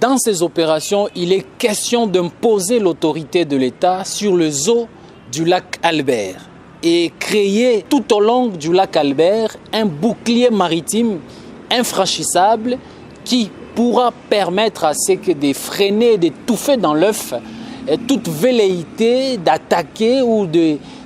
Dans ces opérations, il est question d'imposer l'autorité de l'État sur les eaux du lac Albert et créer tout au long du lac Albert un bouclier maritime infranchissable qui pourra permettre à ce que de freiner, d'étouffer dans l'œuf toute velléité d'attaquer ou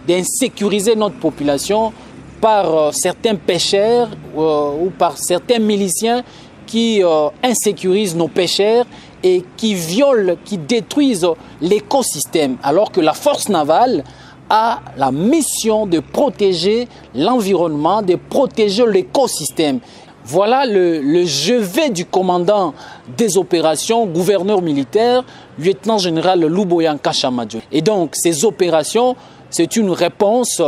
d'insécuriser notre population par certains pêcheurs ou par certains miliciens qui insécurisent nos pêcheurs et qui violent, qui détruisent l'écosystème, alors que la force navale a la mission de protéger l'environnement, de protéger l'écosystème. Voilà le chevet du commandant des opérations, gouverneur militaire, lieutenant-général Louboyan Kashamadjo. Et donc, ces opérations, c'est une réponse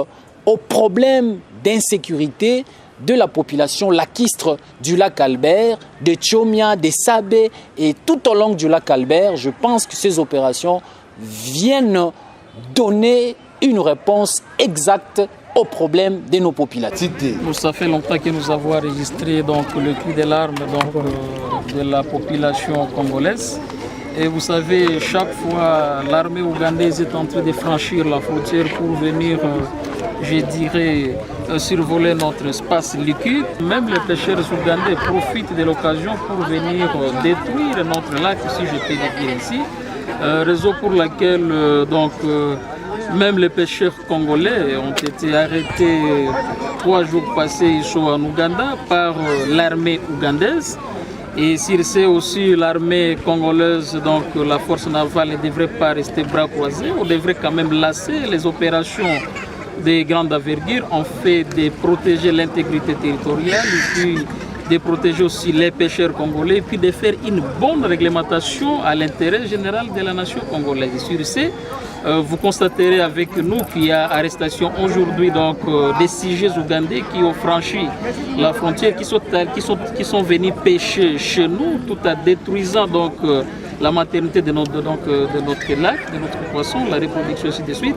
aux problèmes d'insécurité de la population lacustre du lac Albert, de Tchomia, de Sabé et tout au long du lac Albert. Je pense que ces opérations viennent donner une réponse exacte aux problèmes de nos populations. Ça fait longtemps que nous avons enregistré donc, le cri de larmes de la population congolaise. Et vous savez, chaque fois, l'armée ougandaise est en train de franchir la frontière pour venir, je dirais, survoler notre espace liquide. Même les pêcheurs ougandais profitent de l'occasion pour venir détruire notre lac, si je peux le dire ici. Raison pour laquelle même les pêcheurs congolais ont été arrêtés 3 jours passés ici en Ouganda par l'armée ougandaise. Et s'il sait aussi l'armée congolaise, donc la force navale ne devrait pas rester bras croisés, on devrait quand même lasser les opérations de grande envergure en fait de protéger l'intégrité territoriale et puis de protéger aussi les pêcheurs congolais et puis de faire une bonne réglementation à l'intérêt général de la nation congolaise. Sur ce, vous constaterez avec nous qu'il y a arrestation aujourd'hui donc des sujets ougandais qui ont franchi la frontière, qui sont venus pêcher chez nous, tout en détruisant donc la maternité de notre lac, de notre poisson, la reproduction ainsi de suite.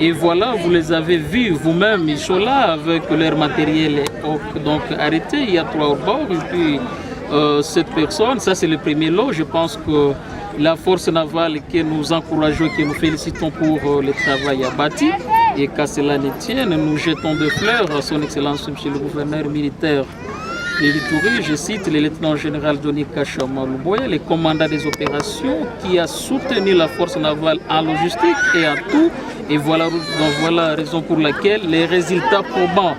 Et voilà, vous les avez vus vous-même, ils sont là avec leur matériel donc arrêté. Il y a 3 au bord et puis 7 personnes. Ça c'est le premier lot. Je pense que la force navale que nous encourageons, que nous félicitons pour le travail abattu. Et qu'à cela ne tienne, nous jetons de fleurs à son Excellence, Monsieur le gouverneur militaire de l'Ituri, je cite le lieutenant-général Denis Kashamadjo, le commandant des opérations, qui a soutenu la force navale en logistique et en tout. Et voilà la raison pour laquelle les résultats probants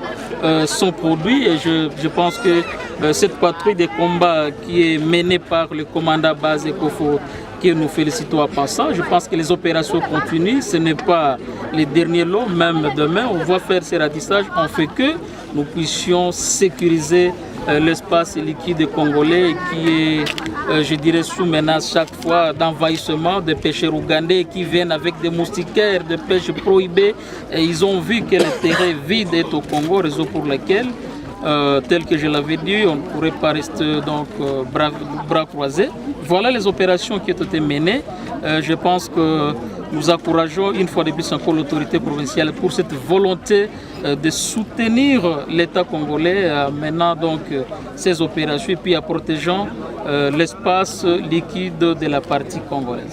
sont produits. Et je pense que cette patrouille de combat qui est menée par le commandant base Ekofo, que nous félicitons en passant. Je pense que les opérations continuent. Ce n'est pas les derniers lots. Même demain, on va faire ces ratissages. On fait que nous puissions sécuriser l'espace liquide congolais qui est, je dirais, sous menace chaque fois d'envahissement de pêcheurs ougandais qui viennent avec des moustiquaires de pêche prohibées. Et ils ont vu que le terrain vide est au Congo, raison pour laquelle, tel que je l'avais dit, on ne pourrait pas rester donc bras croisés. Voilà les opérations qui ont été menées. Je pense que nous encourageons une fois de plus encore l'autorité provinciale pour cette volonté de soutenir l'État congolais menant donc ces opérations et puis en protégeant l'espace liquide de la partie congolaise.